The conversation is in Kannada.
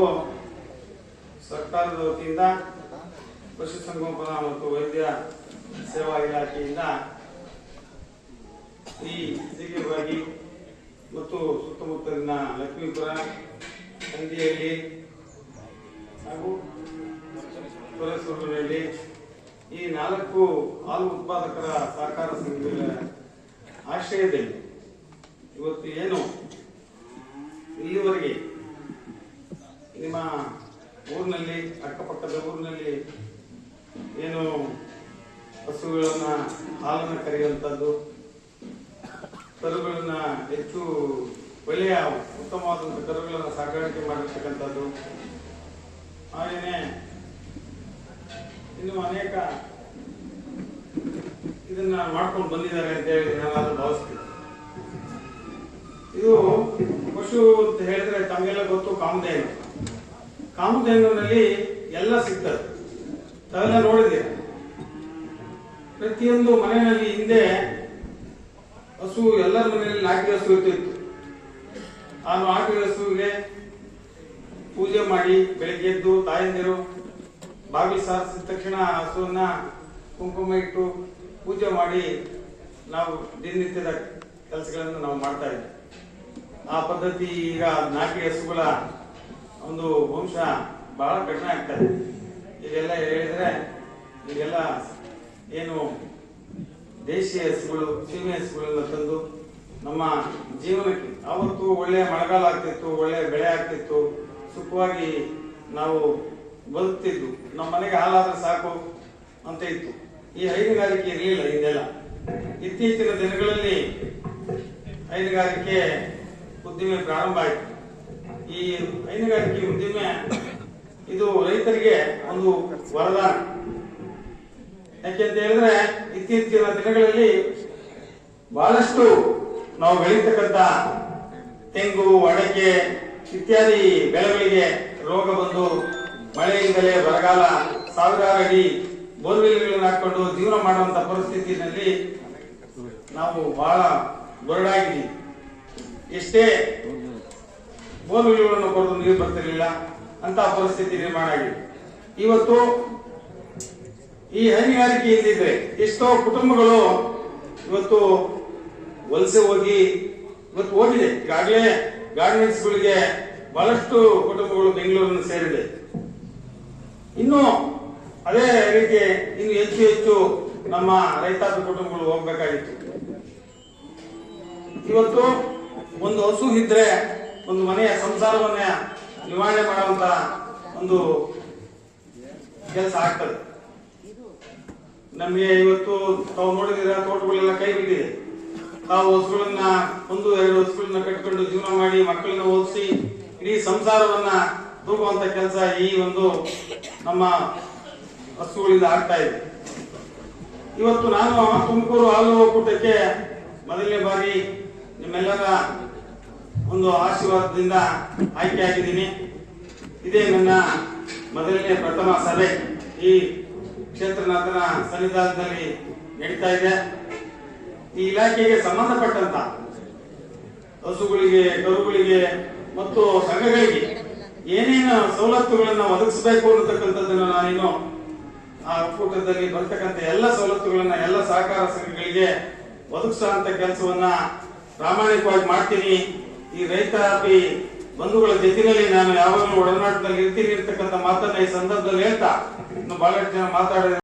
ಇವತ್ತು ಸರ್ಕಾರದ ವತಿಯಿಂದ ಪಶುಸಂಗೋಪನಾ ಮತ್ತು ವೈದ್ಯ ಸೇವಾ ಇಲಾಖೆಯಿಂದ ಈ ಸೀಗೆಬಾಗಿ ಮತ್ತು ಸುತ್ತಮುತ್ತಲಿನ ಲಕ್ಷ್ಮೀಪುರ, ನಂದಿಹಳ್ಳಿ ಹಾಗೂ ತೊರೆಸೂರಿನಲ್ಲಿ ಈ 4 ಹಾಲು ಉತ್ಪಾದಕರ ಸಹಕಾರ ಸಂಘಗಳ ಆಶ್ರಯದಲ್ಲಿ ಇವತ್ತು ಏನು ಇಲ್ಲಿವರೆಗೆ ನಿಮ್ಮ ಊರಿನಲ್ಲಿ, ಅಕ್ಕಪಕ್ಕದ ಊರಿನಲ್ಲಿ ಏನು ಹಸುಗಳನ್ನ ಹಾಲನ್ನು ಕರೆಯುವಂಥದ್ದು, ಕರುಗಳನ್ನ ಹೆಚ್ಚು ಒಳ್ಳೆಯ ಉತ್ತಮವಾದಂಥ ಕರುಗಳನ್ನು ಸಾಗಾಣಿಕೆ ಮಾಡಿರ್ತಕ್ಕಂಥದ್ದು, ಹಾಗೆಯೇ ಇನ್ನು ಅನೇಕ ಇದನ್ನ ಮಾಡ್ಕೊಂಡು ಬಂದಿದ್ದಾರೆ ಅಂತ ಹೇಳಿ ನಾನು ಭಾವಿಸ್ತೀನಿ. ಇದು ಪಶು ಅಂತ ಹೇಳಿದ್ರೆ ತಮಗೆಲ್ಲ ಗೊತ್ತು, ಕಾಮಧೇನುನಲ್ಲಿ ಎಲ್ಲ ಸಿಗ್ತದೆ. ತಾವೆಲ್ಲ ನೋಡಿದ್ದೀರ, ಪ್ರತಿಯೊಂದು ಮನೆಯಲ್ಲಿ ಹಿಂದೆ ಹಸು, ಎಲ್ಲರ ಮನೆಯಲ್ಲಿ ನಾಟಿ ಹಸು ಇರ್ತಿತ್ತು. ಆ ನಾಟಿ ಹಸುವಿಗೆ ಪೂಜೆ ಮಾಡಿ ಬೆಳಿಗ್ಗೆ ಎದ್ದು ತಾಯಂದಿರು ಬಾಗಿಲು ಸಾರಿಸಿದ ತಕ್ಷಣ ಹಸುವನ್ನ ಕುಂಕುಮ ಇಟ್ಟು ಪೂಜೆ ಮಾಡಿ ನಾವು ದಿನನಿತ್ಯದ ಕೆಲಸಗಳನ್ನು ನಾವು ಮಾಡ್ತಾ ಇದ್ವಿ. ಆ ಪದ್ಧತಿ ಈಗ ನಾಟಿ ಹಸುಗಳ ಒಂದು ವಂಶ ಬಹಳ ಕಡಿಮೆ ಆಗ್ತದೆ. ಈಗೆಲ್ಲ ಹೇಳಿದ್ರೆ ಈಗೆಲ್ಲ ಏನು ದೇಶೀಯ ಹಸುಗಳು, ಸೀಮೆ ಹಸುಗಳೆಲ್ಲ ತಂದು ನಮ್ಮ ಜೀವನಕ್ಕೆ, ಅವತ್ತು ಒಳ್ಳೆಯ ಮಳೆಗಾಲ ಆಗ್ತಿತ್ತು, ಒಳ್ಳೆಯ ಬೆಳೆ ಆಗ್ತಿತ್ತು, ಸುಖವಾಗಿ ನಾವು ಬದುಕ್ತಿದ್ದು, ನಮ್ಮ ಮನೆಗೆ ಹಾಲಾದ್ರೆ ಸಾಕು ಅಂತ ಇತ್ತು. ಈ ಹೈನುಗಾರಿಕೆ ಇರಲಿಲ್ಲ ಹಿಂದೆಲ್ಲ. ಇತ್ತೀಚಿನ ದಿನಗಳಲ್ಲಿ ಹೈನುಗಾರಿಕೆ ಉದ್ದಿಮೆ ಪ್ರಾರಂಭ ಆಯಿತು. ಈ ಹೈನುಗಾರಿಕೆ ಉದ್ದಿಮೆ ಇದು ರೈತರಿಗೆ ಒಂದು ವರದಾನ. ಯಾಕೆಂತ ಹೇಳಿದ್ರೆ ಇತ್ತೀಚಿನ ದಿನಗಳಲ್ಲಿ ಬಹಳಷ್ಟು ನಾವು ಬೆಳೀತಕ್ಕಂಥ ತೆಂಗು, ಅಡಕೆ ಇತ್ಯಾದಿ ಬೆಳೆಗಳಿಗೆ ರೋಗ ಬಂದು ಮಳೆಯಿಂದಲೇ ಬರಗಾಲ, ಸಾವಿರಾರು ಅಡಿ ಬೋರ್ವೆಲ್ಗಳನ್ನು ಹಾಕೊಂಡು ಜೀವನ ಮಾಡುವಂತ ಪರಿಸ್ಥಿತಿಯಲ್ಲಿ ನಾವು ಬಹಳ ಬರಡಾಗಿದ್ದೀವಿ. ಎಷ್ಟೇ ಬೋರ್ವೆಲ್ಗಳನ್ನು ಕೊಡಲು ನೀರು ಬರ್ತಿರ್ಲಿಲ್ಲ ಅಂತ ಪರಿಸ್ಥಿತಿ ನಿರ್ಮಾಣ ಆಗಿದೆ. ಇವತ್ತು ಈ ಹೈನುಗಾರಿಕೆ ಇದ್ದಿದ್ರೆ ಎಷ್ಟೋ ಕುಟುಂಬಗಳು ಇವತ್ತು ವಲಸೆ ಹೋಗಿ ಇವತ್ತು ಹೋಗಿದೆ. ಈಗಾಗಲೇ ಗಾರ್ಮೆಂಟ್ಸ್ಗಳಿಗೆ ಬಹಳಷ್ಟು ಕುಟುಂಬಗಳು ಬೆಂಗಳೂರನ್ನು ಸೇರಿದೆ. ಇನ್ನು ಅದೇ ರೀತಿ ಇನ್ನು ಹೆಚ್ಚು ನಮ್ಮ ರೈತಾಪಿ ಕುಟುಂಬಗಳು ಹೋಗ್ಬೇಕಾಗಿತ್ತು. ಇವತ್ತು ಒಂದು ಹಸು ಇದ್ರೆ ಒಂದು ಮನೆಯ ಸಂಸಾರವನ್ನ ನಿವಾರಣೆ ಮಾಡುವಂತ ಒಂದು ಕೆಲಸ ಆಗ್ತದೆ. ನಮಗೆ ಇವತ್ತು ತಾವು ನೋಡಿದಿರ, ತೋಟಗಳೆಲ್ಲ ಕೈ ಬಿಟ್ಟಿದೆ. ತಾವು ಹಸುಗಳನ್ನ 1-2 ಹಸುಗಳನ್ನ ಕಟ್ಕೊಂಡು ಜೀವನ ಮಾಡಿ ಮಕ್ಕಳನ್ನ ಓದಿಸಿ ಇಡೀ ಸಂಸಾರವನ್ನ ತೂಗುವಂತ ಕೆಲಸ ಈ ಒಂದು ನಮ್ಮ ಹಸುಗಳಿಂದ ಆಗ್ತಾ ಇದೆ. ಇವತ್ತು ನಾನು ತುಮಕೂರು ಹಾಲು ಒಕ್ಕೂಟಕ್ಕೆ ಮೊದಲನೇ ಬಾರಿ ನಿಮ್ಮೆಲ್ಲರ ಒಂದು ಆಶೀರ್ವಾದದಿಂದ ಆಯ್ಕೆಯಾಗಿದ್ದೀನಿ. ಇದೇ ನನ್ನ ಮೊದಲನೇ ಪ್ರಥಮ ಸಭೆ ಈ ಕ್ಷೇತ್ರನಾಥನ ಸನ್ನಿಧಾನದಲ್ಲಿ ನಡೀತಾ ಇದೆ. ಈ ಇಲಾಖೆಗೆ ಸಂಬಂಧಪಟ್ಟಂತ ಹಸುಗಳಿಗೆ, ಕರುಗಳಿಗೆ ಮತ್ತು ಸಂಘಗಳಿಗೆ ಏನೇನು ಸವಲತ್ತುಗಳನ್ನು ಒದಗಿಸಬೇಕು ಅನ್ನತಕ್ಕಂಥದ್ದನ್ನು ನಾನೇನು ಆ ಒಕ್ಕೂಟದಲ್ಲಿ ಬರ್ತಕ್ಕಂಥ ಎಲ್ಲ ಸವಲತ್ತುಗಳನ್ನ ಎಲ್ಲ ಸಹಕಾರ ಸಂಘಗಳಿಗೆ ಒದಗಿಸುವಂತ ಕೆಲಸವನ್ನ ಪ್ರಾಮಾಣಿಕವಾಗಿ ಮಾಡ್ತೀನಿ. ಈ ರೈತಾಪಿ ಬಂಧುಗಳ ಜೊತೆಯಲ್ಲಿ ನಾನು ಯಾವಾಗಲೂ ಒಡನಾಟದಲ್ಲಿ ಇರ್ತೀನಿ ಇರ್ತಕ್ಕಂಥ ಮಾತನ್ನ ಈ ಸಂದರ್ಭದಲ್ಲಿ ಹೇಳ್ತಾ ಇನ್ನು ಬಹಳಷ್ಟು ಜನ ಮಾತಾಡಿದ